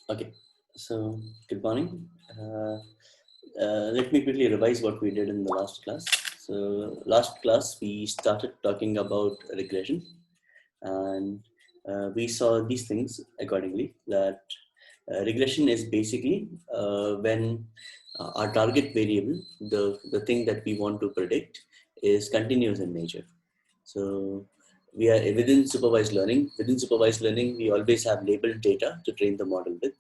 Okay, so good morning. Let me quickly revise what we did in the last class. So last class we started talking about regression, and we saw these things accordingly. That regression is basically when our target variable, the thing that we want to predict, is continuous in nature. So we are within supervised learning. Within supervised learning, we always have labeled data to train the model with.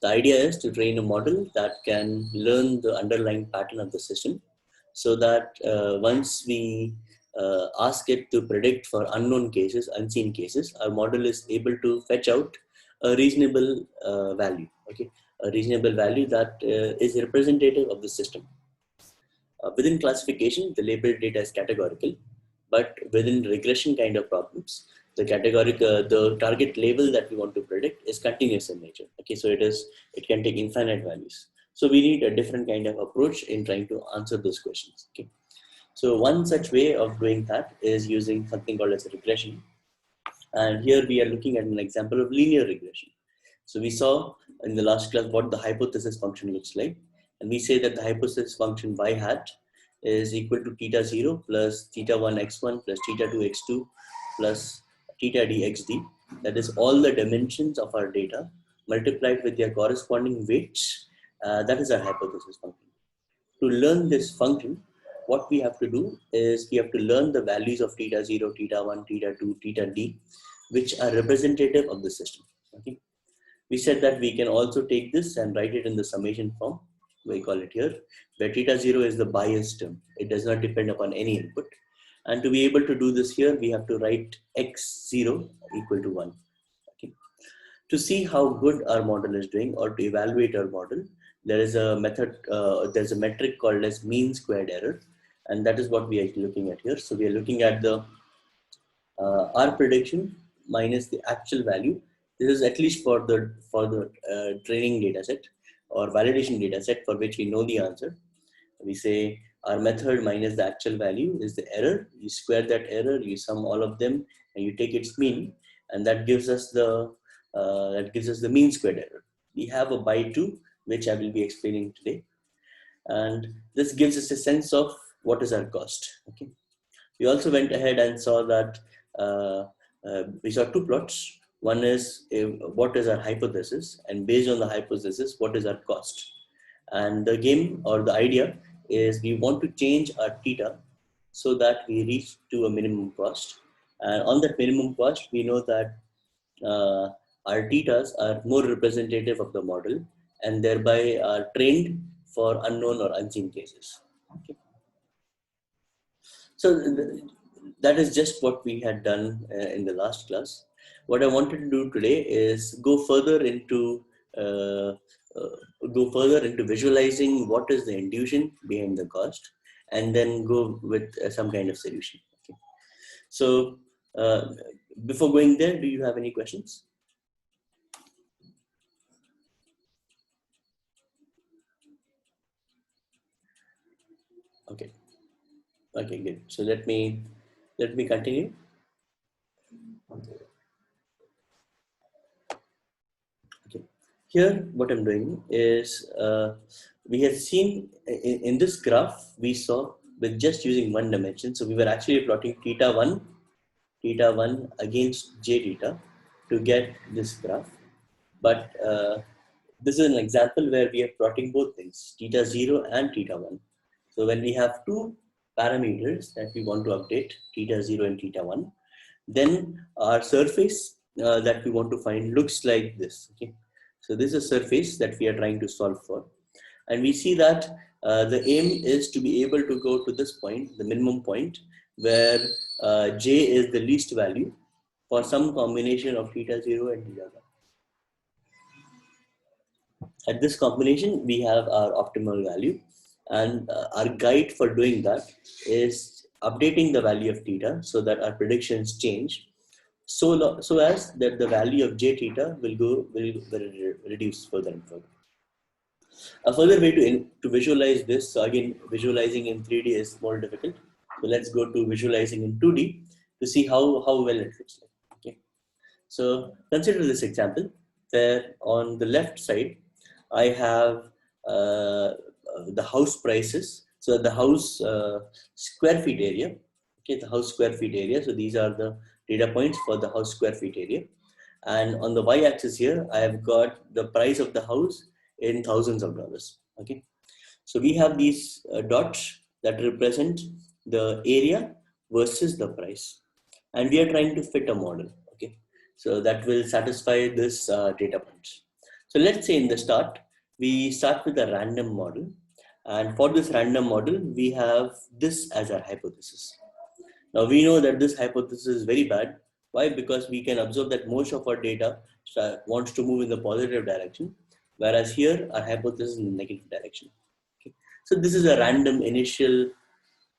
The idea is to train a model that can learn the underlying pattern of the system so that once we ask it to predict for unknown cases, unseen cases, our model is able to fetch out a reasonable value, okay? A reasonable value that is representative of the system. Within classification, the labeled data is categorical, but within regression kind of problems, the target label that we want to predict is continuous in nature. Okay, so it can take infinite values. So we need a different kind of approach in trying to answer those questions. Okay, so one such way of doing that is using something called as regression, and here we are looking at an example of linear regression. So we saw in the last class what the hypothesis function looks like. And we say that the hypothesis function y hat is equal to theta 0 plus theta 1 x1 plus theta 2 x2 plus theta d xd. That is all the dimensions of our data multiplied with their corresponding weights. That is our hypothesis function. To learn this function, what we have to do is we have to learn the values of theta 0, theta 1, theta 2, theta d, which are representative of the system. Okay. We said that we can also take this and write it in the summation form. We call it here, where theta 0 is the bias term. It does not depend upon any input. And to be able to do this here, we have to write x0 equal to 1. Okay. To see how good our model is doing or to evaluate our model, there is a method, there's a metric called as mean squared error. And that is what we are looking at here. So we are looking at the our prediction minus the actual value. This is at least for the training data set or validation data set for which we know the answer. We say our method minus the actual value is the error. You square that error, you sum all of them, and you take its mean, and that gives us the mean squared error. We have a by two, which I will be explaining today, and this gives us a sense of what is our cost. Okay. We also went ahead and saw that we saw two plots. One is what is our hypothesis, and based on the hypothesis, what is our cost. And the game or the idea is we want to change our theta so that we reach to a minimum cost. And on that minimum cost, we know that uh, our thetas are more representative of the model and thereby are trained for unknown or unseen cases. Okay. So that is just what we had done in the last class. What I wanted to do today is uh, go further into visualizing what is the intuition behind the cost, and then go with some kind of solution. Okay. So uh, before going there, do you have any questions? Okay. Okay, good. So let me continue. Okay. Here, what I'm doing is we have seen in this graph, we saw with just using one dimension. So we were actually plotting theta 1 against j theta to get this graph. But this is an example where we are plotting both things, theta 0 and theta 1. So when we have two parameters that we want to update, theta 0 and theta 1, then our surface that we want to find looks like this. Okay, so this is a surface that we are trying to solve for, and we see that the aim is to be able to go to this point, the minimum point, where j is the least value for some combination of theta 0 and theta 1. At this combination, we have our optimal value, and our guide for doing that is updating the value of theta so that our predictions change, so as that the value of j theta will reduce further and further. A further way to visualize this, so again, visualizing in 3D is more difficult. So let's go to visualizing in 2D to see how well it looks like. Okay. So consider this example. where on the left side, I have the house prices. So the house square feet area, okay, the house square feet area. So these are the data points for the house square feet area. And on the y-axis here, I have got the price of the house in thousands of dollars. Okay, so we have these dots that represent the area versus the price, and we are trying to fit a model. Okay, so that will satisfy this data points. So let's say in the start, we start with a random model, and for this random model, we have this as our hypothesis. Now we know that this hypothesis is very bad. Why? Because we can observe that most of our data wants to move in the positive direction, whereas here our hypothesis is in the negative direction. Okay. So this is a random initial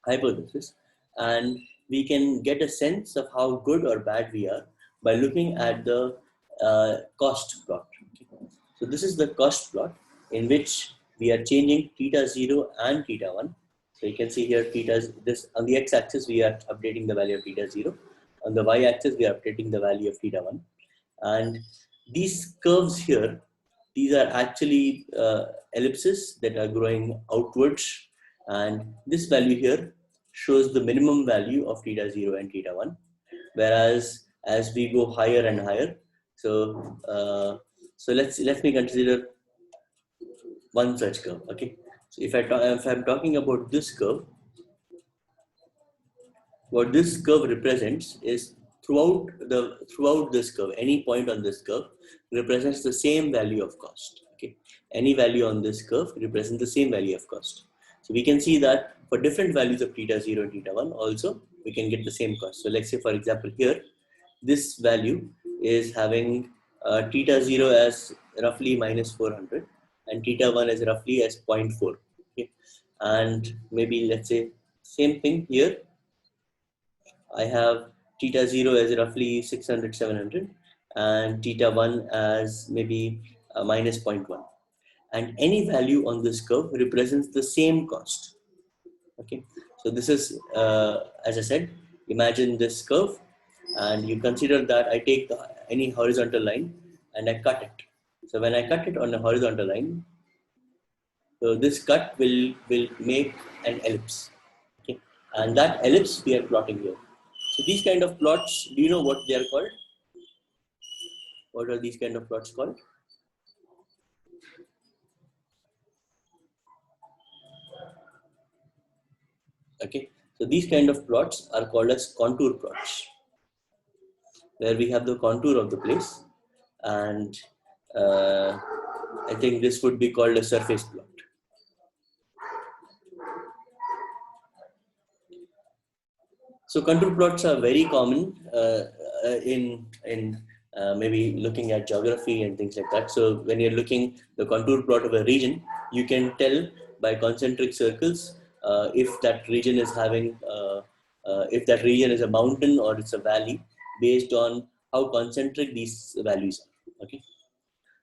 hypothesis, and we can get a sense of how good or bad we are by looking at the cost plot. Okay. So this is the cost plot in which we are changing theta 0 and theta 1. So you can see here theta, this on the x-axis we are updating the value of theta 0. On the y-axis we are updating the value of theta 1. And these curves here, these are actually ellipses that are growing outwards. And this value here shows the minimum value of theta 0 and theta 1. Whereas as we go higher and higher, so let me consider one such curve. Okay, so if I'm talking about this curve, what this curve represents is throughout this curve, any point on this curve represents the same value of cost. Okay, any value on this curve represents the same value of cost. So we can see that for different values of theta 0 and theta 1 also we can get the same cost. So let's say for example here, this value is having theta 0 as roughly minus 400 and theta 1 is roughly as 0.4. Okay, and maybe let's say same thing here, I have theta 0 as roughly 600, 700 and theta 1 as maybe minus 0.1. And any value on this curve represents the same cost. Okay, so this is, as I said, imagine this curve and you consider that I take any horizontal line and I cut it. So when I cut it on a horizontal line, so this cut will make an ellipse. Okay, and that ellipse we are plotting here. So these kind of plots, do you know what they are called? What are these kind of plots called? Okay, so these kind of plots are called as contour plots, where we have the contour of the place, and I think this would be called a surface plot. So contour plots are very common in maybe looking at geography and things like that. So when you're looking the contour plot of a region, you can tell by concentric circles if that region is having if that region is a mountain or it's a valley based on how concentric these values are. Okay.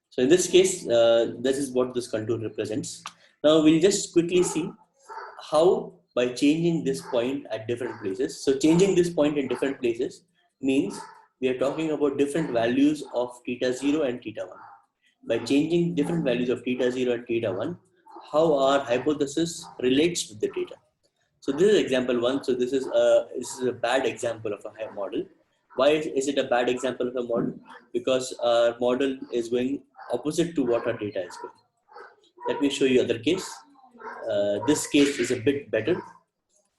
So in this case, this is what this contour represents. Now we'll just quickly see how by changing this point at different places. So changing this point in different places means we are talking about different values of theta 0 and theta 1. By changing different values of theta 0 and theta 1, how our hypothesis relates with the data. So this is example 1. So this is a bad example of a high model. Why is it a bad example of a model? Because our model is going opposite to what our data is going. Let me show you other case. This case is a bit better.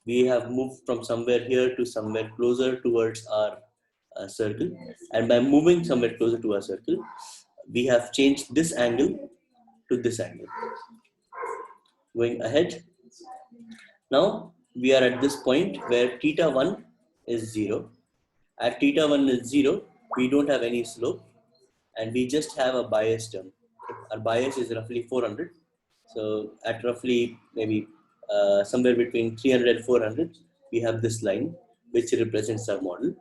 We have moved from somewhere here to somewhere closer towards our circle, and by moving somewhere closer to our circle, we have changed this angle to this angle. Going ahead, now we are at this point where theta 1 is 0. At theta 1 is 0, we don't have any slope, and we just have a bias term. Our bias is roughly 400. So at roughly maybe somewhere between 300 and 400, we have this line which represents our model.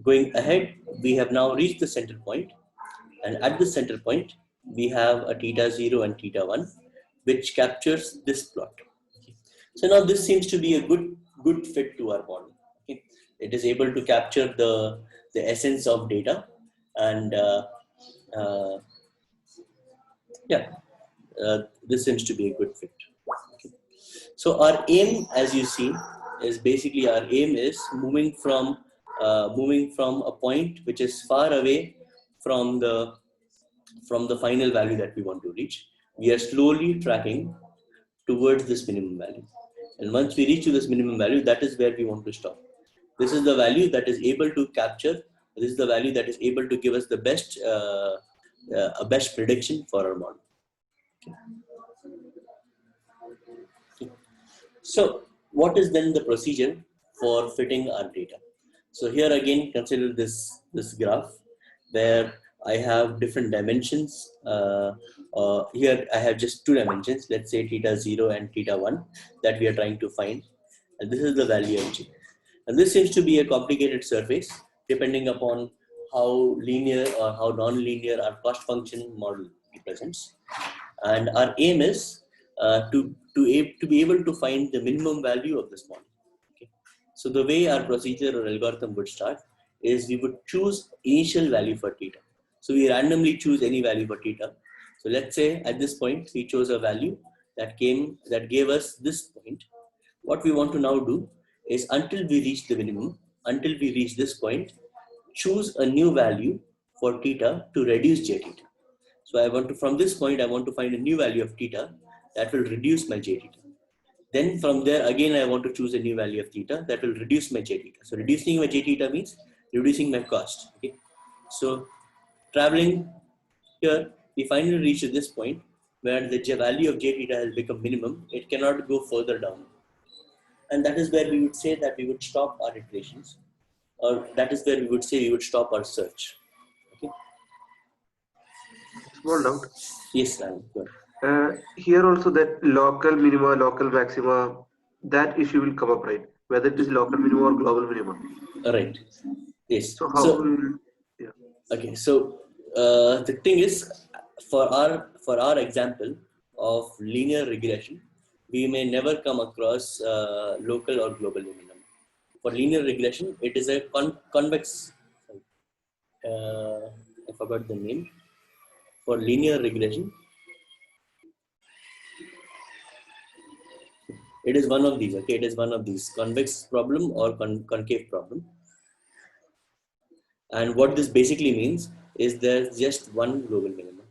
Going ahead, we have now reached the center point, and at the center point, we have a theta 0 and theta 1, which captures this plot. Okay. So now this seems to be a good fit to our model. Okay. It is able to capture the essence of data, and Uh, yeah, this seems to be a good fit. Okay. So our aim, as you see, is basically our aim is moving from a point which is far away from the final value that we want to reach. We are slowly tracking towards this minimum value. And once we reach to this minimum value, that is where we want to stop. This is the value that is able to capture. This is the value that is able to give us the best prediction for our model. Okay. So what is then the procedure for fitting our data? So here again, consider this graph where I have different dimensions. Here I have just two dimensions, let's say theta 0 and theta 1 that we are trying to find. And this is the value of G. And this seems to be a complicated surface depending upon how linear or how non-linear our cost function model represents. And our aim is to be able to find the minimum value of this model. Okay. So the way our procedure or algorithm would start is we would choose initial value for theta. So we randomly choose any value for theta. So let's say at this point we chose a value that gave us this point. What we want to now do is until we reach the minimum, until we reach this point, choose a new value for theta to reduce j theta. So from this point, I want to find a new value of theta that will reduce my j theta. Then from there, again, I want to choose a new value of theta that will reduce my j theta. So reducing my j theta means reducing my cost. Okay. So traveling here, we finally reach to this point where the value of j theta has become minimum. It cannot go further down. And that is where we would say that we would stop our iterations, or that is where we would say we would stop our search. Okay. Small doubt. Yes, Ryan. Here also that local minima, local maxima, that issue will come up, right? Whether it is local minima or global minima. Right. Yes. So how yeah. Okay. So the thing is, for our example of linear regression, we may never come across local or global minimum. For linear regression, it is a convex. I forgot the name. For linear regression, it is one of these. Okay, it is one of these convex problem or concave problem. And what this basically means is there's just one global minimum.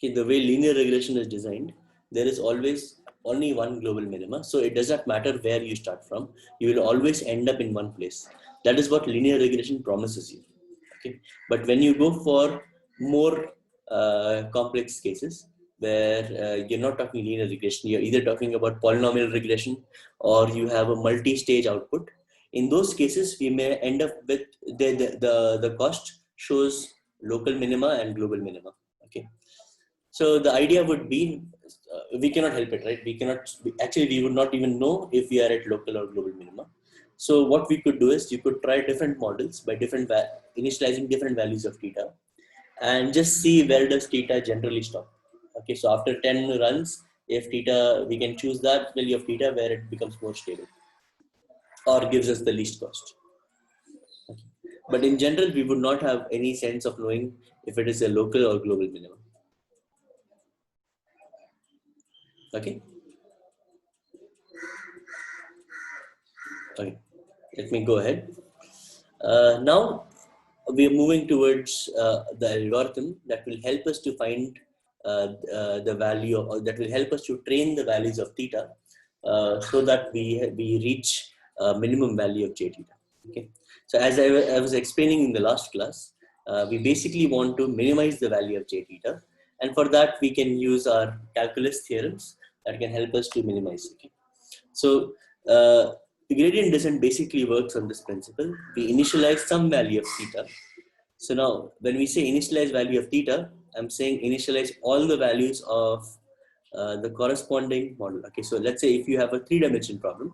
Okay, the way linear regression is designed, there is always only one global minima. So it does not matter where you start from. You will always end up in one place. That is what linear regression promises you. Okay, but when you go for more complex cases where you're not talking linear regression, you're either talking about polynomial regression or you have a multi-stage output. In those cases, we may end up with the cost shows local minima and global minima. Okay. So the idea would be, we cannot help it, right? We would not even know if we are at local or global minima. So what we could do is you could try different models by initializing different values of theta and just see where does theta generally stop. Okay, so after 10 runs, if theta, we can choose that value of theta where it becomes more stable or gives us the least cost. Okay. But in general, we would not have any sense of knowing if it is a local or global minimum. Okay. Okay. Let me go ahead. Now we are moving towards the algorithm that will help us to find the value, or that will help us to train the values of theta so that we reach minimum value of j theta. Okay. So as I was explaining in the last class, we basically want to minimize the value of j theta, and for that we can use our calculus theorems that can help us to minimize. Okay. So the gradient descent basically works on this principle. We initialize some value of theta. So now when we say initialize value of theta, I'm saying initialize all the values of the corresponding model. Okay, so let's say if you have a 3-dimensional problem,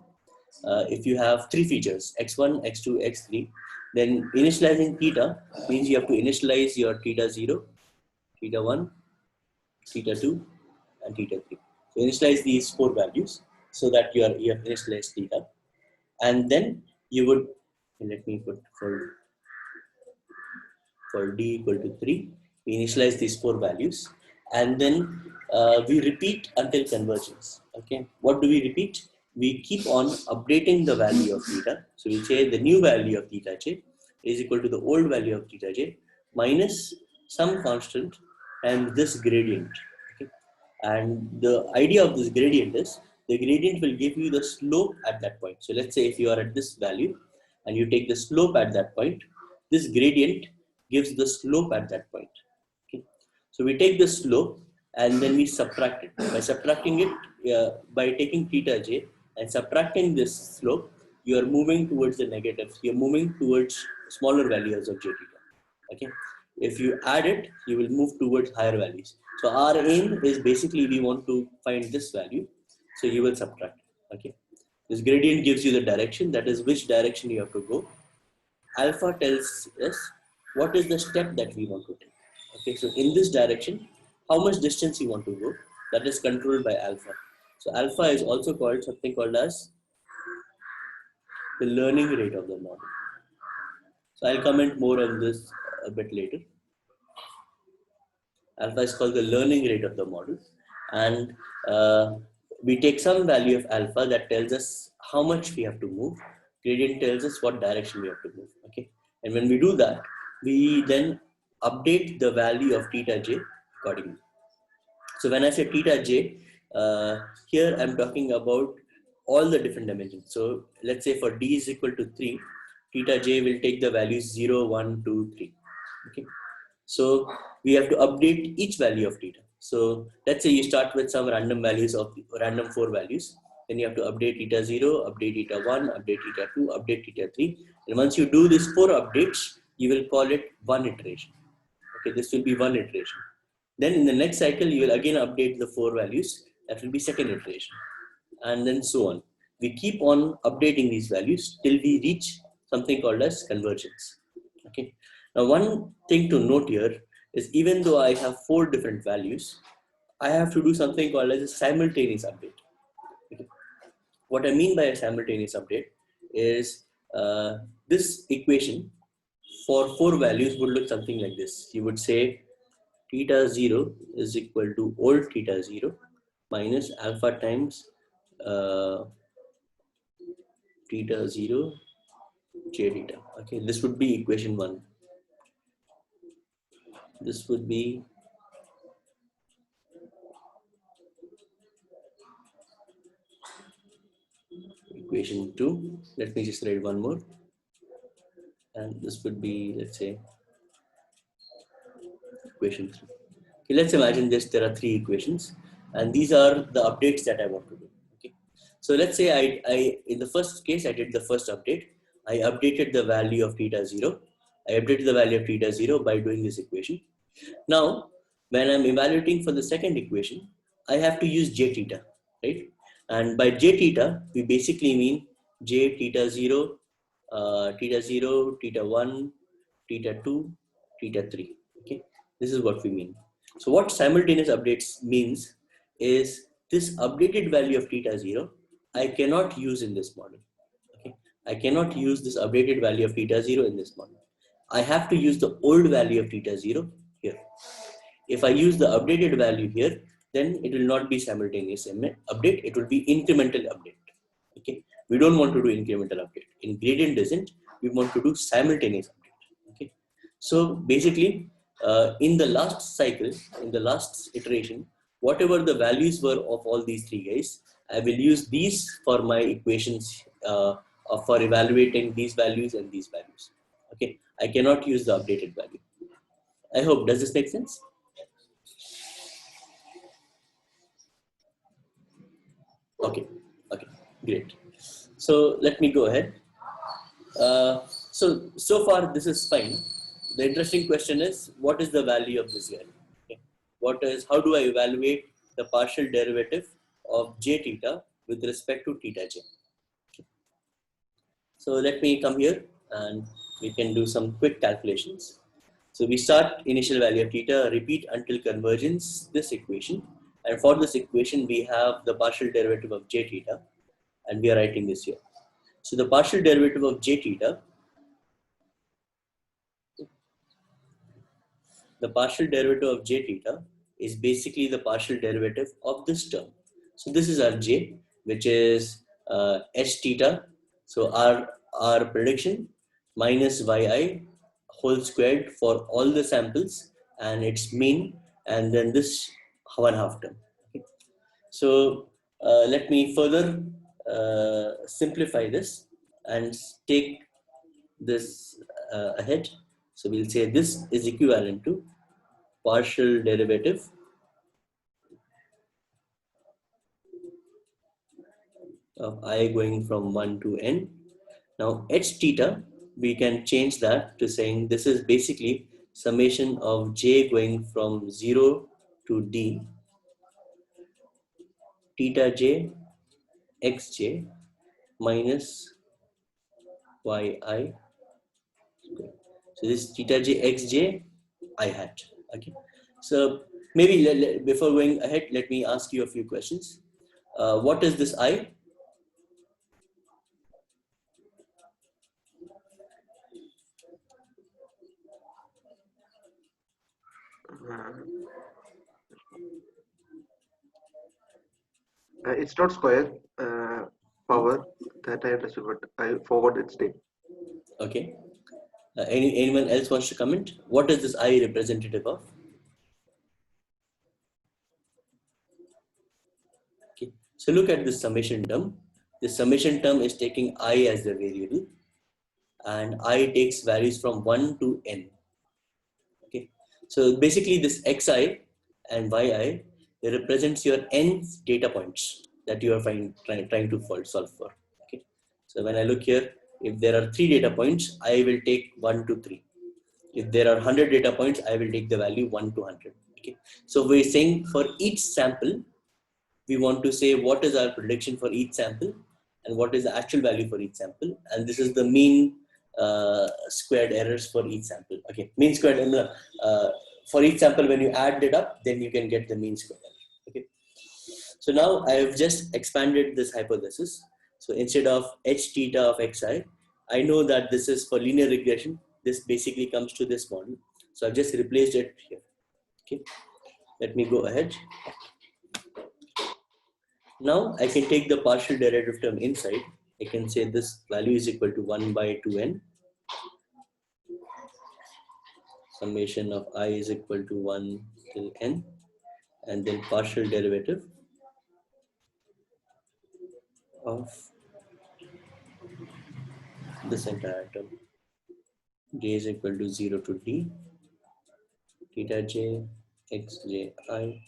if you have 3 features, x1, x2, x3, then initializing theta means you have to initialize your theta 0, theta 1, theta 2, and theta 3. So initialize these 4 values so that you have initialized theta. And then you would, let me put for d equal to 3, we initialize these 4 values, and then we repeat until convergence. Okay, what do we repeat? We keep on updating the value of theta. So we say the new value of theta j is equal to the old value of theta j minus some constant and this gradient. Okay, and the idea of this gradient is the gradient will give you the slope at that point. So let's say if you are at this value and you take the slope at that point, this gradient gives the slope at that point. Okay. So we take the slope and then we subtract it. By subtracting it, by taking theta j and subtracting this slope, you are moving towards the negative. You are moving towards smaller values of j theta. Okay. If you add it, you will move towards higher values. So our aim is basically we want to find this value. So you will subtract. Okay. This gradient gives you the direction, that is which direction you have to go. Alpha tells us what is the step that we want to take. Okay, so in this direction, how much distance you want to go, that is controlled by alpha. So alpha is also called something called as the learning rate of the model. So I'll comment more on this a bit later. Alpha is called the learning rate of the model, and we take some value of alpha that tells us how much we have to move. Gradient tells us what direction we have to move. Okay, and when we do that, we then update the value of theta j accordingly. So when I say theta j, here I'm talking about all the different dimensions. So let's say for d is equal to 3, theta j will take the values 0, 1, 2, 3. Okay. So we have to update each value of theta. So let's say you start with some random values of random 4 values. Then you have to update theta 0, update theta 1, update theta 2, update theta 3. And once you do these 4 updates, you will call it one iteration. Okay, this will be one iteration. Then in the next cycle, you will again update the 4 values. That will be second iteration. And then so on. We keep on updating these values till we reach something called as convergence. Okay. Now, one thing to note here is even though I have 4 different values, I have to do something called as a simultaneous update. Okay. What I mean by a simultaneous update is this equation for 4 values would look something like this. You would say theta 0 is equal to old theta 0 minus alpha times theta 0 j theta. Okay, this would be equation 1. This would be equation 2. Let me just write one more. And this would be, let's say, equation 3. Okay, let's imagine this. There are 3 equations, and these are the updates that I want to do. Okay, so let's say I in the first case I did the first update. I updated the value of theta 0. I updated the value of theta 0 by doing this equation. Now, when I'm evaluating for the second equation, I have to use j theta, right? And by j theta, we basically mean j theta 0, theta 0, theta 1, theta 2, theta 3. Okay, this is what we mean. So what simultaneous updates means is this updated value of theta 0, I cannot use in this model. Okay, I cannot use this updated value of theta 0 in this model. I have to use the old value of theta 0 here. If I use the updated value here, then it will not be simultaneous update. It will be incremental update. Okay, we don't want to do incremental update. In gradient descent, we want to do simultaneous update. Okay, so basically, in the last cycle, in the last iteration, whatever the values were of all these 3 guys, I will use these for my equations for evaluating these values and these values. Okay, I cannot use the updated value. I hope, does this make sense? Okay, okay, great. So let me go ahead. So far this is fine. The interesting question is, what is the value of this guy? Okay. How do I evaluate the partial derivative of j theta with respect to theta j? Okay. So let me come here and we can do some quick calculations. So we start initial value of theta, repeat until convergence this equation. And for this equation, we have the partial derivative of j theta, and we are writing this here. So the partial derivative of j theta, the partial derivative of j theta is basically the partial derivative of this term. So this is our j, which is h theta. So our prediction minus yi whole squared for all the samples and its mean, and then this 1/2 term. Okay. So let me further simplify this and take this ahead. So we'll say this is equivalent to partial derivative of I going from 1 to n. Now h theta, we can change that to saying this is basically summation of j going from 0 to d theta j xj minus yi. So this theta j xj I hat. Okay. So maybe before going ahead, let me ask you a few questions. What is this I? It's not square power, that I understood, but I forgot its name. Okay. Anyone else wants to comment? What is this I representative of? Okay. So look at this summation term. The summation term is taking I as the variable, and I takes values from 1 to n. Okay. So basically this xi and yi, it represents your n data points that you are trying to solve for. Okay. So when I look here, if there are 3 data points, I will take 1 to 3. If there are 100 data points, I will take the value 1 to 100. Okay. So we're saying for each sample, we want to say what is our prediction for each sample and what is the actual value for each sample. And this is the mean squared errors for each sample. Okay, mean squared for each sample, when you add it up, then you can get the mean squared error. Okay. So now I have just expanded this hypothesis. So instead of h theta of xi, I know that this is for linear regression. This basically comes to this model. So I've just replaced it here. Okay. Let me go ahead. Now I can take the partial derivative term inside. I can say this value is equal to 1 by 2n. Summation of I is equal to 1 till n. And then partial derivative of this entire term. J is equal to 0 to d. Theta j xj I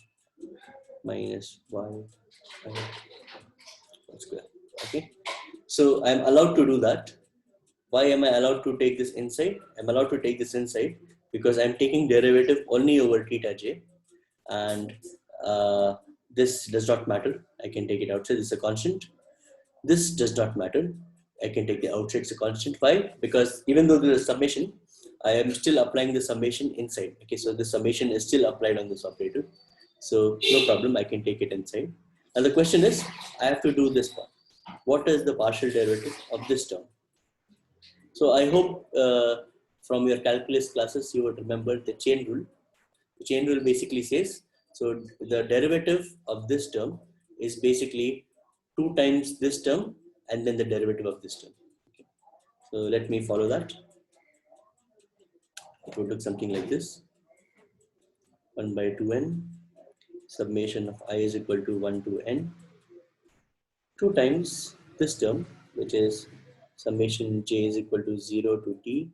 minus y I square. Okay. So I'm allowed to do that. Why am I allowed to take this inside? I'm allowed to take this inside because I'm taking derivative only over theta j, and this does not matter. I can take it outside. This is a constant. This does not matter. I can take the outside. It's a constant. Why? Because even though there is summation, I am still applying the summation inside. Okay, so the summation is still applied on this operator. So no problem. I can take it inside. And the question is, I have to do this part. What is the partial derivative of this term? So I hope from your calculus classes you would remember the chain rule. The chain rule basically says, so the derivative of this term is basically 2 times this term and then the derivative of this term. Okay. So let me follow that. It would look something like this. 1 by 2n, summation of I is equal to 1 to n, 2 times this term, which is summation j is equal to 0 to d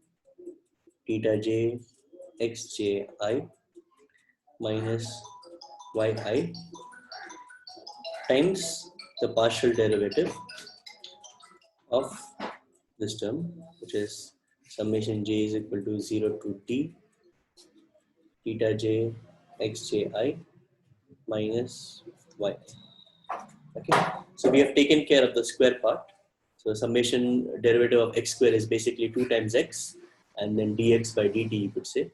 theta j xj I minus yi times the partial derivative of this term, which is summation j is equal to 0 to d theta j xj I minus y. Okay, so we have taken care of the square part. So summation derivative of x square is basically 2 times x and then dx by dt, you could say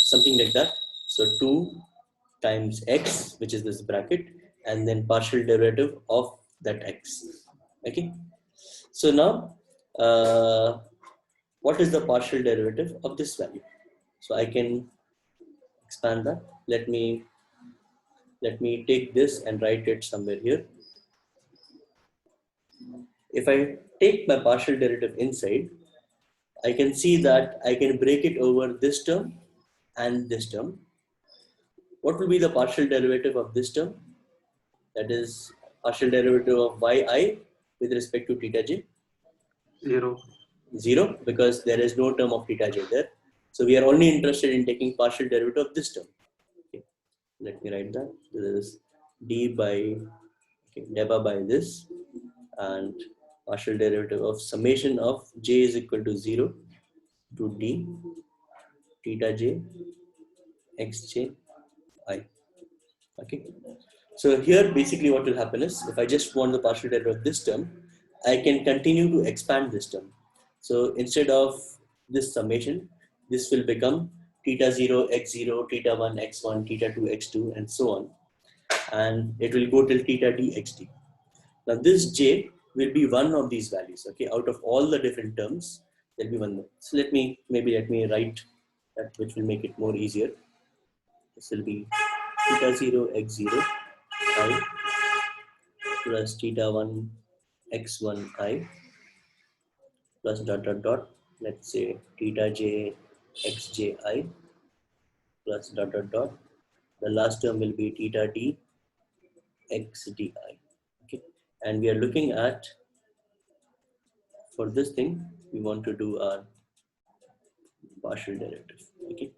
something like that. So 2 times x, which is this bracket, and then partial derivative of that x. Okay. So now what is the partial derivative of this value? So I can expand that. Let me take this and write it somewhere here. If I take my partial derivative inside, I can see that I can break it over this term and this term. What will be the partial derivative of this term? That is partial derivative of yi with respect to theta j. 0. 0, because there is no term of theta j there. So we are only interested in taking partial derivative of this term. Okay. Let me write that. This is d by deba by this, and partial derivative of summation of j is equal to 0 to d theta j xj I. Okay. So here basically what will happen is, if I just want the partial derivative of this term, I can continue to expand this term. So instead of this summation, this will become theta 0 x0, theta 1 x1, theta 2 x2, and so on. And it will go till theta d xt. Now this j will be one of these values. Okay, out of all the different terms, there will be one more. So let me write that, which will make it more easier. This will be theta 0 x0 I plus theta 1 x1 I plus dot dot dot, let's say theta j xj I plus dot dot dot. The last term will be theta d xdi. Okay, and we are looking at, for this thing, we want to do our partial derivative. Okay,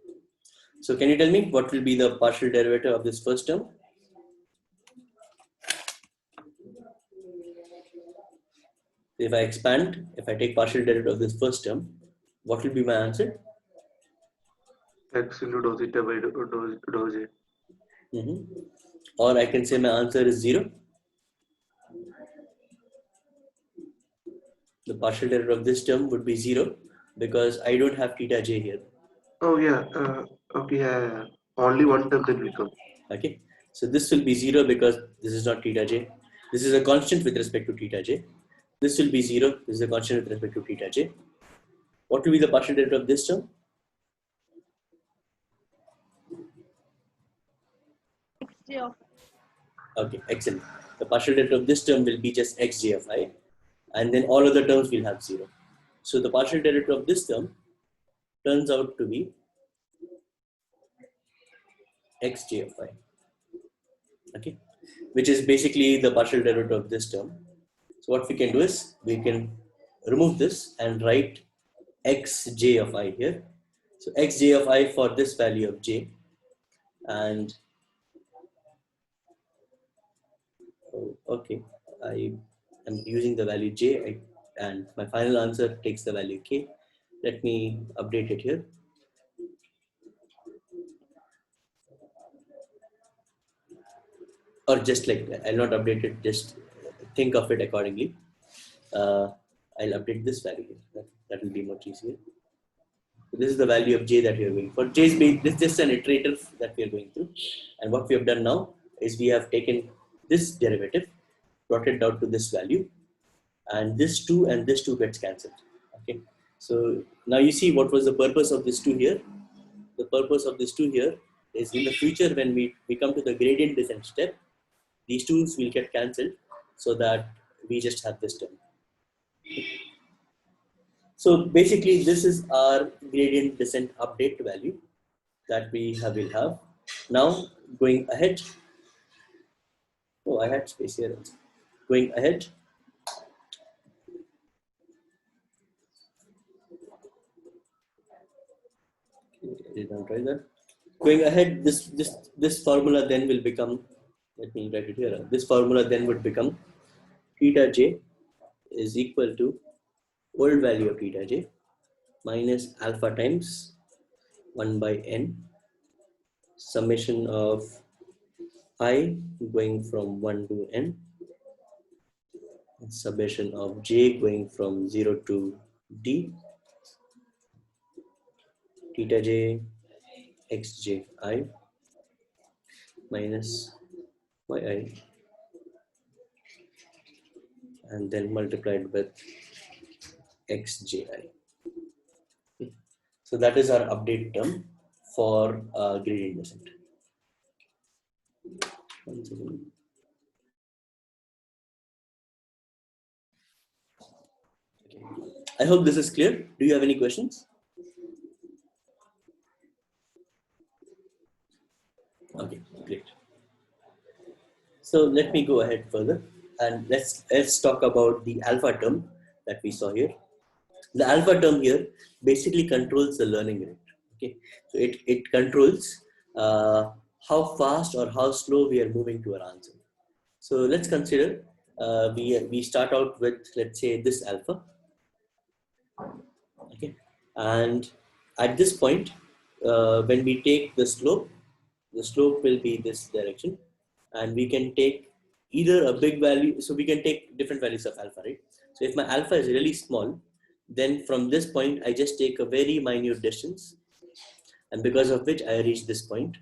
so can you tell me what will be the partial derivative of this first term? If I expand, if I take partial derivative of this first term, what will be my answer? X into dou theta by dou j. Or I can say my answer is 0. The partial derivative of this term would be 0 because I don't have theta j here. Oh yeah. Okay. Yeah. Only one term then will come. Okay, so this will be 0 because this is not theta j. This is a constant with respect to theta j. This will be 0. This is a constant with respect to theta j. What will be the partial derivative of this term? xj of. Okay, excellent. The partial derivative of this term will be just xj of I, and then all other terms will have 0. So the partial derivative of this term turns out to be xj of I. Okay, which is basically the partial derivative of this term. So what we can do is, we can remove this and write xj of I here. So xj of I for this value of j, and okay, I am using the value j, and my final answer takes the value k. Let me update it here. Or just like that, I'll not update it, just think of it accordingly. I'll update this value here. That will be much easier. So this is the value of j that we are going for. J is this is just an iterative that we are going through. And what we have done now is, we have taken this derivative, brought it down to this value, and this 2 and this 2 gets cancelled. Okay. So now you see what was the purpose of this 2 here. The purpose of this 2 here is, in the future when we come to the gradient descent step, these 2's will get cancelled, so that we just have this term. So basically, this is our gradient descent update value that we will have. Now going ahead, oh, I had space here also. Going ahead, I did not write that. Going ahead, this formula then will become, let me write it here. This formula then would become theta j is equal to old value of theta j minus alpha times 1 by n summation of I going from 1 to n, summation of j going from 0 to d, theta j xj I minus yi, and then multiplied with xji. Okay. So that is our update term for gradient descent. One second. Okay. I hope this is clear. Do you have any questions? Okay, great. So let me go ahead further and let's talk about the alpha term that we saw here. The alpha term here basically controls the learning rate. Okay, so it controls how fast or how slow we are moving to our answer. So let's consider we start out with, let's say, this alpha. Okay, and at this point, when we take the slope will be this direction, and we can take either a big value. So we can take different values of alpha, right? So if my alpha is really small, then from this point I just take a very minute distance, and because of which I reach this point.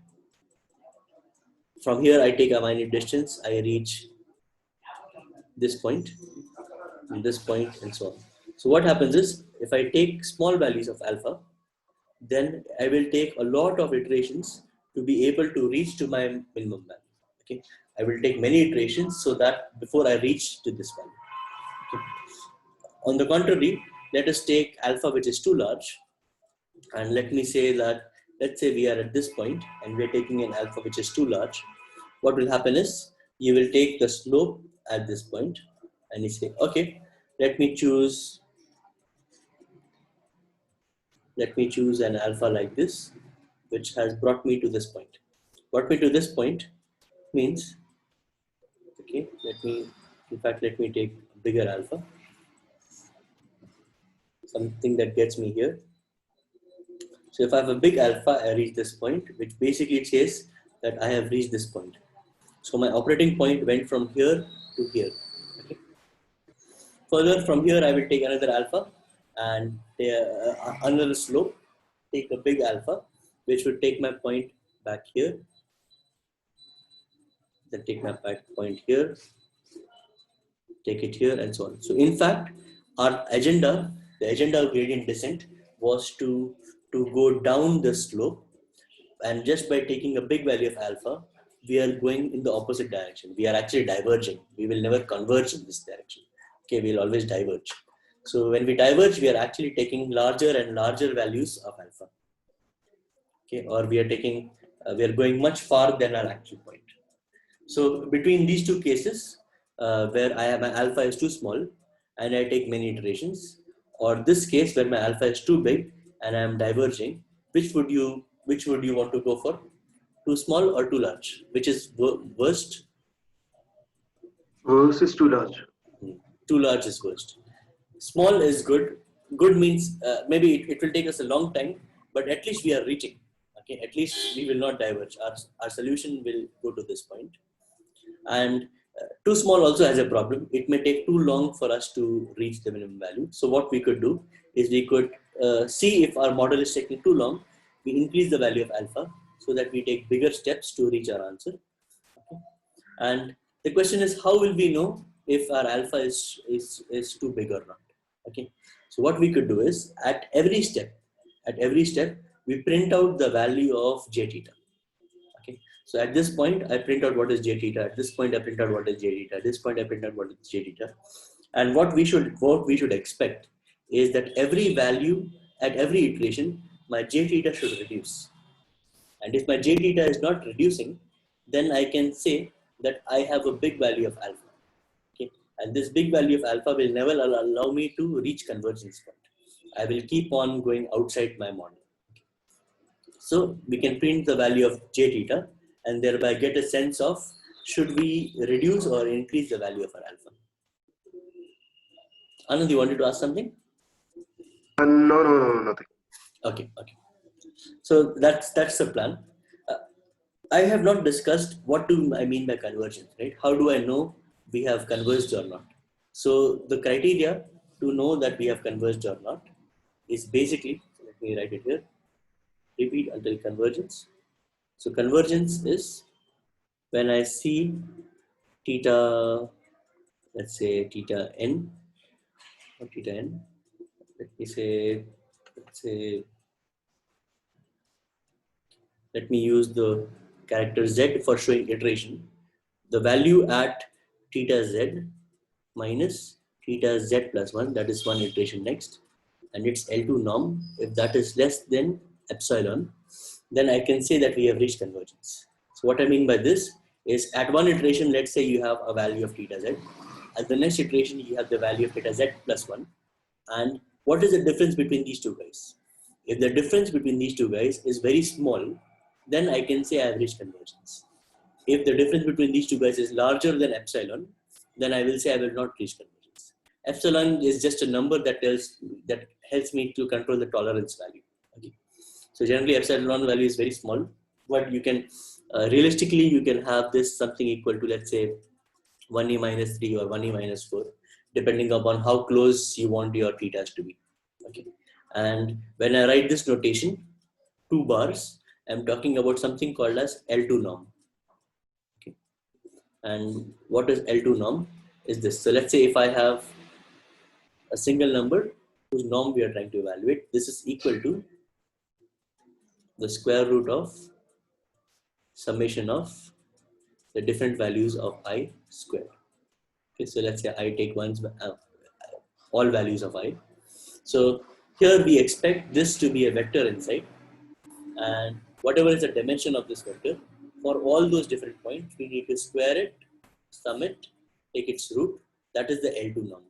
From here I take a minute distance, I reach this point, and this point, and so on. So what happens is, if I take small values of alpha, then I will take a lot of iterations to be able to reach to my minimum value. Okay, I will take many iterations so that before I reach to this value. Okay. On the contrary, let us take alpha which is too large, and let me say that, let's say we are at this point and we are taking an alpha which is too large. What will happen is, you will take the slope at this point and you say, okay, let me choose an alpha like this, which has brought me to this point. Brought me to this point means, okay, let me take a bigger alpha, something that gets me here. So if I have a big alpha, I reach this point, which basically says that I have reached this point. So my operating point went from here to here. Okay. Further from here, I will take another alpha and another slope, take a big alpha, which would take my point back here, then take my back point here, take it here, and so on. So in fact, our agenda, the agenda of gradient descent, was to go down the slope, and just by taking a big value of alpha, we are going in the opposite direction. We are actually diverging. We will never converge in this direction. Okay, we'll always diverge. So when we diverge, we are actually taking larger and larger values of alpha. Okay, or we are going much far than our actual point. So between these two cases, where my alpha is too small and I take many iterations, or this case where my alpha is too big and I am diverging, which would you want to go for? Too small or too large? Which is worst? Verse is too large. Too large is worst. Small is good. Good means maybe it will take us a long time, but at least we are reaching. Okay, at least we will not diverge. Our solution will go to this point. And too small also has a problem. It may take too long for us to reach the minimum value. So what we could do is, we could see if our model is taking too long, we increase the value of alpha so that we take bigger steps to reach our answer. Okay. And the question is, how will we know if our alpha is too big or not? Okay. So what we could do is, at every step, we print out the value of j theta. Okay. So at this point, I print out what is j theta. At this point, I print out what is j theta. At this point, I print out what is j theta. And what we should expect is that every value at every iteration, my j theta should reduce. And if my j theta is not reducing, then I can say that I have a big value of alpha. Okay. And this big value of alpha will never allow me to reach convergence point. I will keep on going outside my model. So we can print the value of j theta and thereby get a sense of, should we reduce or increase the value of our alpha. Anand, you wanted to ask something? No, nothing. Okay. So that's the plan. I have not discussed what do I mean by convergence, right? How do I know we have converged or not? So the criteria to know that we have converged or not is basically, let me write it here, repeat until convergence. So convergence is when I see theta, let's say theta n or theta n, let me say, let me use the character z for showing iteration. The value at theta z minus theta z plus 1, that is one iteration next, and its L2 norm. If that is less than epsilon, then I can say that we have reached convergence. So what I mean by this is, at one iteration, let's say you have a value of theta z. At the next iteration, you have the value of theta z plus 1. And what is the difference between these two guys? If the difference between these two guys is very small, then I can say I have reached convergence. If the difference between these two guys is larger than epsilon, then I will say I will not reach convergence. Epsilon is just a number that helps me to control the tolerance value. Okay. So generally epsilon value is very small, but you can realistically you can have this something equal to, let's say, 1e minus 3 or 1e minus 4, depending upon how close you want your thetas to be. Okay. And when I write this notation, 2 bars, I'm talking about something called as L2 norm. Okay. And what is L2 norm is this. So let's say if I have a single number whose norm we are trying to evaluate, this is equal to the square root of summation of the different values of I squared. Okay, so let's say I take all values of I. So here we expect this to be a vector inside, and whatever is the dimension of this vector, for all those different points, we need to square it, sum it, take its root. That is the L2 norm.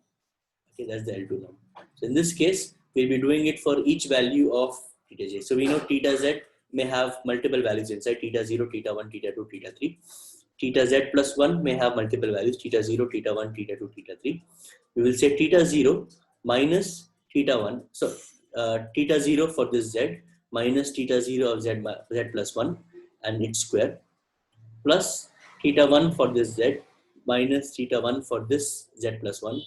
Okay, that's the L2 norm. So in this case, we'll be doing it for each value of theta j. So we know theta z may have multiple values inside: theta 0, theta 1, theta 2, theta 3. Theta z plus 1 may have multiple values: theta 0, theta 1, theta 2, theta 3. We will say theta 0 minus theta 1. So theta 0 for this z minus theta 0 of z plus 1 and its square, plus theta 1 for this z minus theta 1 for this z plus 1,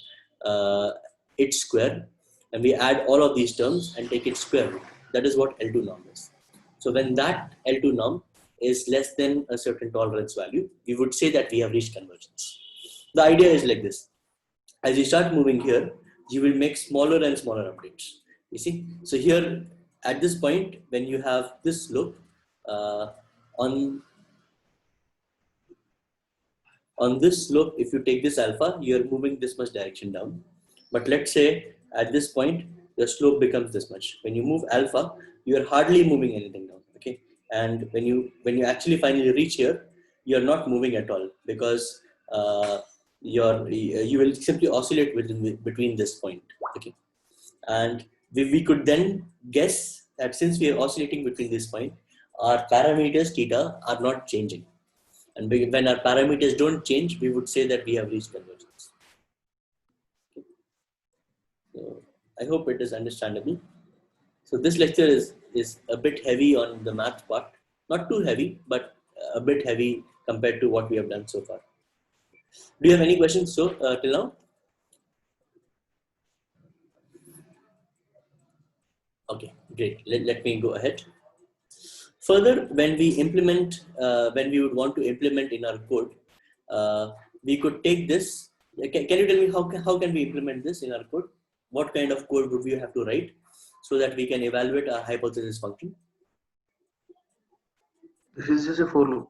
its square, and we add all of these terms and take its square root. That is what L2 norm is. So when that L2 norm is less than a certain tolerance value, we would say that we have reached convergence. The idea is like this: as you start moving here, you will make smaller and smaller updates. You see, so here at this point, when you have this slope on this slope, if you take this alpha, you're moving this much direction down. But let's say at this point, the slope becomes this much. When you move alpha, you're hardly moving anything down. Okay, and when you actually finally reach here, you're not moving at all, because you will simply oscillate between this point. Okay, and we could then guess that since we are oscillating between this point, our parameters theta are not changing. And when our parameters don't change, we would say that we have reached convergence. Okay. So I hope it is understandable. So this lecture is a bit heavy on the math part. Not too heavy, but a bit heavy compared to what we have done so far. Do you have any questions till now? Okay, great. Let me go ahead. Further, when we implement, when we would want to implement in our code, we could take this. Can you tell me how can we implement this in our code? What kind of code would we have to write so that we can evaluate our hypothesis function? This is just a for loop.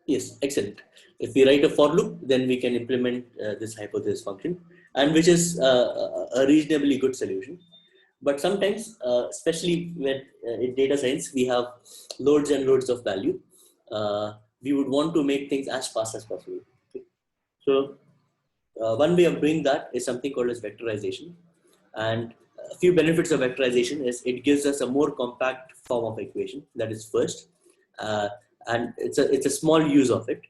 Yes, excellent. If we write a for loop, then we can implement this hypothesis function, and which is a reasonably good solution. But sometimes, especially when in data science, we have loads and loads of value. We would want to make things as fast as possible. Okay. So one way of doing that is something called as vectorization. And a few benefits of vectorization is it gives us a more compact form of equation. That is first. And it's a small use of it.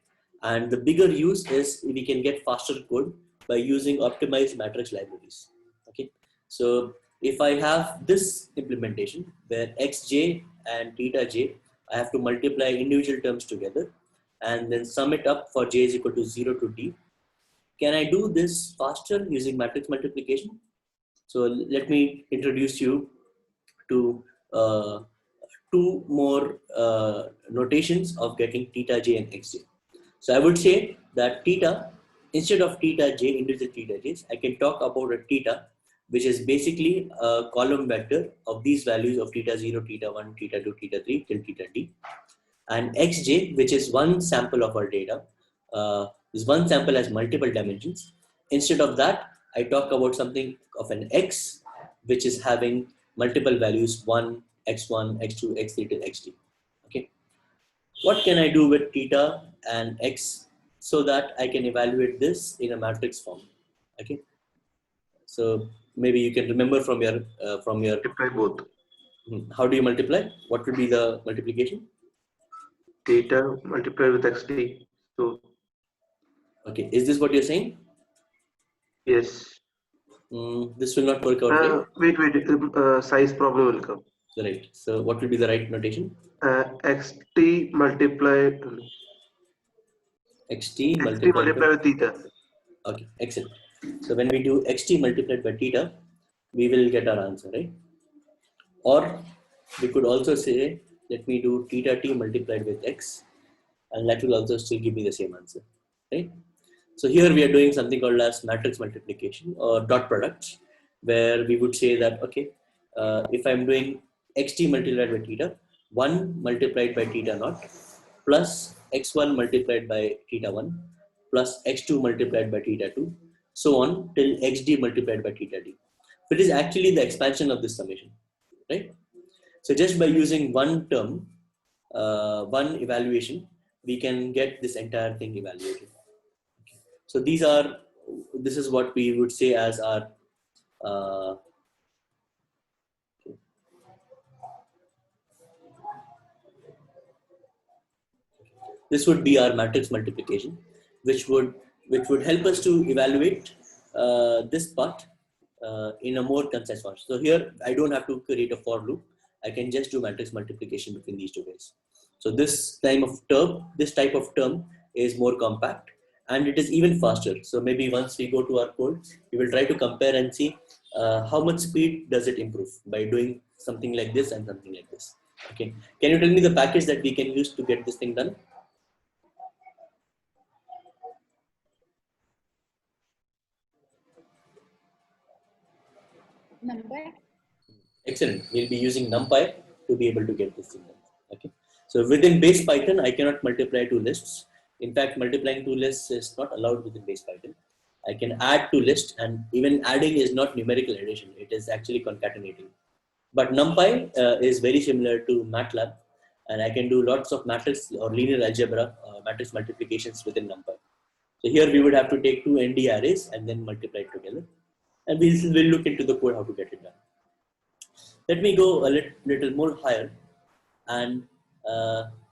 And the bigger use is we can get faster code by using optimized matrix libraries. Okay. So if I have this implementation where xj and theta j, I have to multiply individual terms together and then sum it up for j is equal to 0 to d. Can I do this faster using matrix multiplication? So let me introduce you to two more notations of getting theta j and xj. So I would say that theta, instead of theta j, individual theta j's, I can talk about a theta which is basically a column vector of these values of theta 0, theta 1, theta 2, theta 3 till theta d. And xj, which is one sample of our data, is one sample has multiple dimensions. Instead of that, I talk about something of an x, which is having multiple values 1, x1, x2, x3 till xd. Okay. What can I do with theta and x so that I can evaluate this in a matrix form? Okay. So maybe you can remember from your Multiply both. How do you multiply? What would be the multiplication? Theta multiplied with xd. So Okay, is this what you're saying? yes. This will not work out, right? Wait. Size problem will come. Right. So what will be the right notation? Xt multiplied Xt xt multiplied by. multiplied with theta. Okay, excellent. So when we do xt multiplied by theta, we will get our answer, right? Or we could also say, let me do theta t multiplied with x, and that will also still give me the same answer, right? So here we are doing something called as matrix multiplication or dot product, where we would say that, okay, if I'm doing xt multiplied by theta, 1 multiplied by theta naught plus x1 multiplied by theta 1 plus x2 multiplied by theta 2, so on till xd multiplied by theta d. It is actually the expansion of this summation, right? So just by using one term, one evaluation, we can get this entire thing evaluated. So this is what we would say as our this would be our matrix multiplication, which would help us to evaluate this part in a more concise fashion. So here I don't have to create a for loop. I can just do matrix multiplication between these two ways. So this type of term is more compact and it is even faster. So maybe once we go to our code, we will try to compare and see how much speed does it improve by doing something like this and something like this. Okay, can you tell me the package that we can use to get this thing done? NumPy. Excellent. We'll be using NumPy to be able to get this thing done. Okay. So within base Python, I cannot multiply two lists. In fact, multiplying two lists is not allowed within base Python. I can add two lists, and even adding is not numerical addition. It is actually concatenating. But NumPy is very similar to MATLAB, and I can do lots of matrix or linear algebra matrix multiplications within NumPy. So here we would have to take two ND arrays and then multiply it together. And we'll look into the code how to get it done. Let me go a little more higher and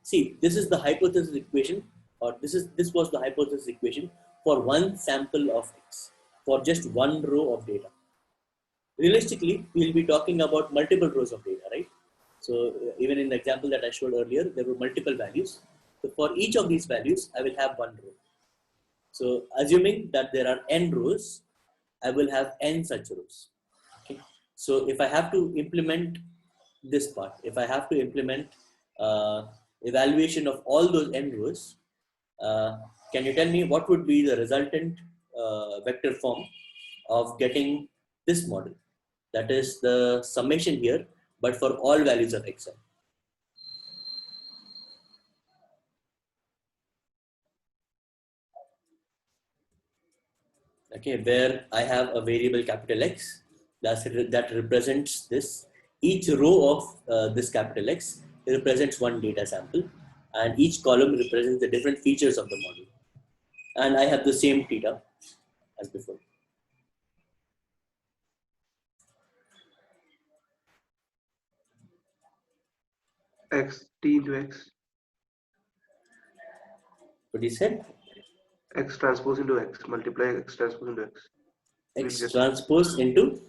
see, this is the hypothesis equation, or this was the hypothesis equation for one sample of X, for just one row of data. Realistically, we'll be talking about multiple rows of data, right? So even in the example that I showed earlier, there were multiple values. So for each of these values, I will have one row. So assuming that there are n rows, I will have n such rows. Okay. So if I have to implement this part, if I have to implement evaluation of all those n rows, can you tell me what would be the resultant vector form of getting this model? That is the summation here, but for all values of xi. Okay, where I have a variable capital X that represents this. Each row of this capital X represents one data sample, and each column represents the different features of the model. And I have the same theta as before. X t into x. What you said? X transpose into x. Multiply x transpose into x. X transpose into?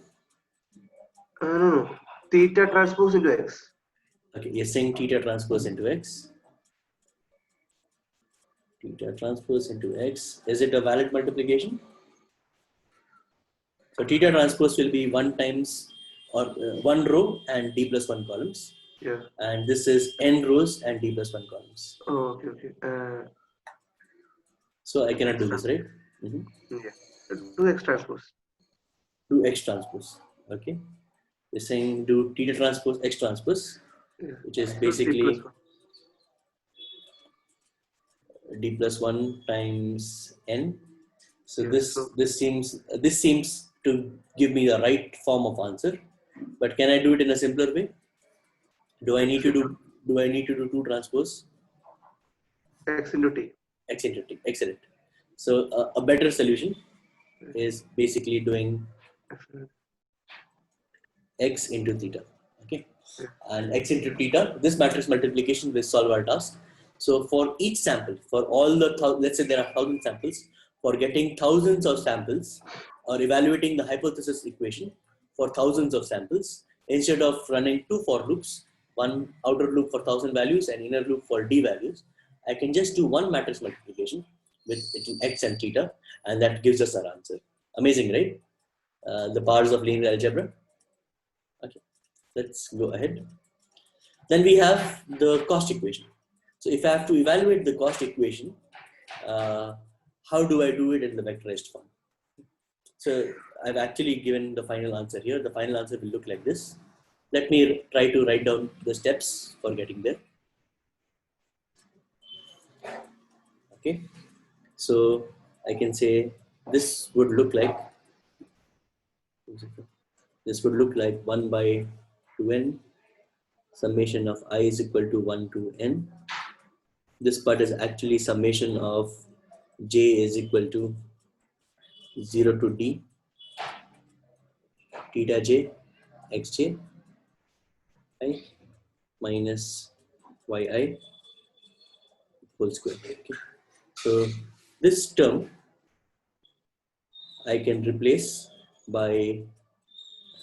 No. Theta transpose into x. Okay, you're saying theta transpose into x. Theta transpose into x. Is it a valid multiplication? So theta transpose will be 1 times or 1 row and d plus 1 columns. Yeah. And this is n rows and d plus 1 columns. Oh, okay. So I cannot do this, right? Yeah. Do x transpose. do X transpose. Okay, we're saying do theta transpose X transpose, which is So basically D+1. D plus 1 times N. So Yes. this seems to give me the right form of answer, but can I do it in a simpler way? Do I need X to into do 2 transpose X into T. X into T? Excellent. So a better solution is basically doing X into theta. Okay, Yeah. and X into theta. This matrix multiplication will solve our task. So for each sample, for all the let's say there are 1,000 samples, for getting thousands of samples or evaluating the hypothesis equation for thousands of samples, instead of running 2 for loops, one outer loop for 1,000 values and inner loop for D values, I can just do one matrix multiplication with between X and theta, and that gives us our answer. Amazing, right? The powers of linear algebra. Okay, let's go ahead. Then we have the cost equation. So if I have to evaluate the cost equation, how do I do it in the vectorized form? So I've actually given the final answer here. The final answer will look like this. Let me try to write down the steps for getting there. Okay, so I can say this would look like 1 by 2n summation of I is equal to 1 to n. This part is actually summation of j is equal to 0 to d theta j xj I minus yi whole square. Okay. So this term I can replace by,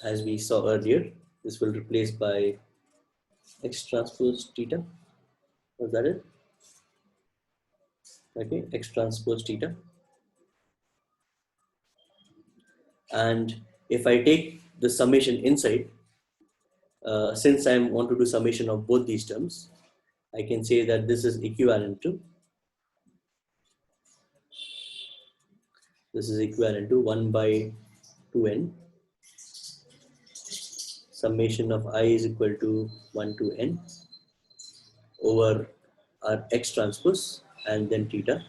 as we saw earlier, this will replace by x transpose theta. Was that it? Okay, x transpose theta. And if I take the summation inside, since I want to do summation of both these terms, I can say that this is equivalent to 1 by 2n summation of I is equal to 1 to n over our x transpose and then theta,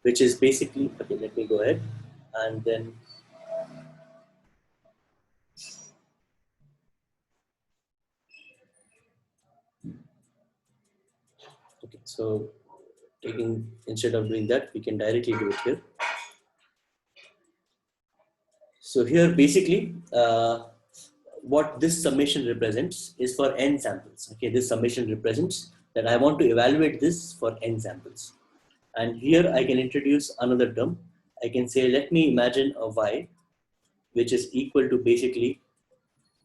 which is basically, okay, let me go ahead and then okay, so taking, instead of doing that, we can directly do it here. So here basically what this summation represents is for n samples. Okay, this summation represents that I want to evaluate this for n samples. And here I can introduce another term. I can say, let me imagine a y which is equal to basically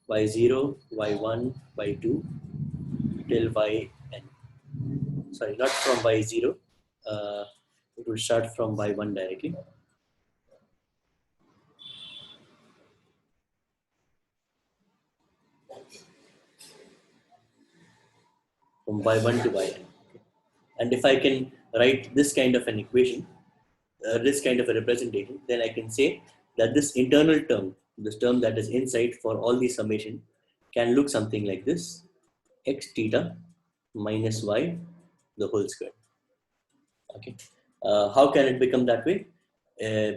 y0, y1, y2 till yn. Sorry, not from y0. It will start from y1 directly. From y1 to yn. And if I can write this kind of an equation, this kind of a representation, then I can say that this internal term, this term that is inside for all the summation, can look something like this: x theta minus y the whole square. Okay, how can it become that way?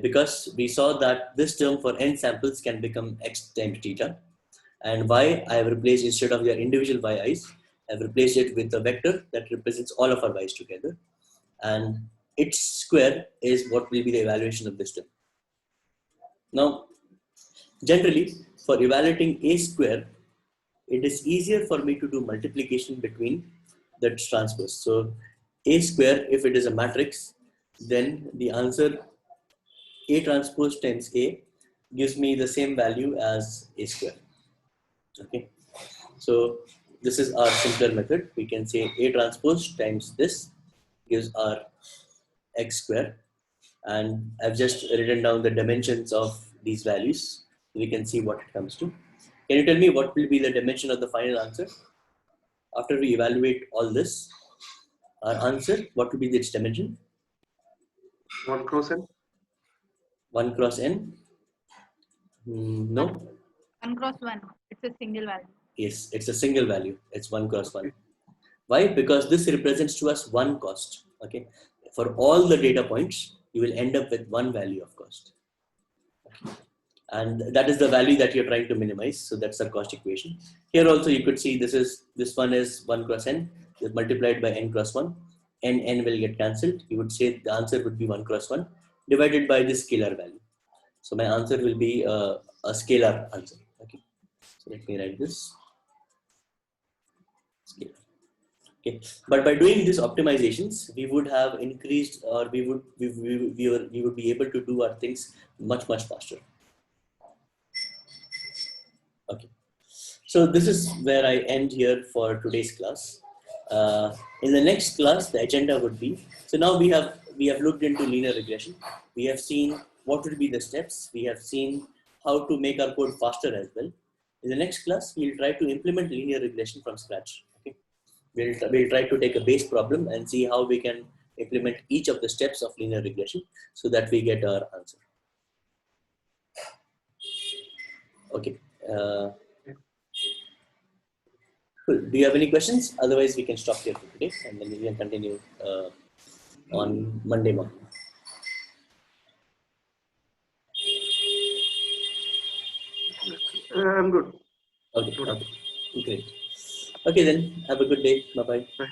Because we saw that this term for n samples can become x times theta, and y I have replaced, instead of their individual yi's, I have replaced it with a vector that represents all of our y's together, and its square is what will be the evaluation of this term. Now, generally, for evaluating a square, it is easier for me to do multiplication between the transpose. So a square, if it is a matrix, then the answer a transpose times a gives me the same value as a square. Okay, so this is our simpler method. We can say a transpose times this gives our x square, and I've just written down the dimensions of these values. We can see what it comes to. Can you tell me what will be the dimension of the final answer? After we evaluate all this, our answer, what will be its dimension? 1 cross n. 1 cross n. No. 1 cross 1. It's a single value. Yes, it's a single value. It's 1 cross 1. Why? Because this represents to us one cost. Okay. For all the data points, you will end up with one value of cost. And that is the value that you're trying to minimize. So that's the cost equation. Here also you could see this one is 1 cross n multiplied by n cross 1. N will get cancelled. You would say the answer would be 1 cross 1 divided by this scalar value. So my answer will be a scalar answer. Okay. So let me write this. Scalar. Okay. But by doing these optimizations, we would have increased, or we would be able to do our things much faster. Okay. So this is where I end here for today's class. In the next class, the agenda would be, so now we have looked into linear regression. We have seen what would be the steps. We have seen how to make our code faster as well. In the next class, we'll try to implement linear regression from scratch. Okay. We'll try to take a base problem and see how we can implement each of the steps of linear regression so that we get our answer. Okay. Cool. Do you have any questions? Otherwise, we can stop here for today and then we can continue on Monday morning. I'm good. Okay. Okay. Great. Okay then. Have a good day. Bye-bye. Bye.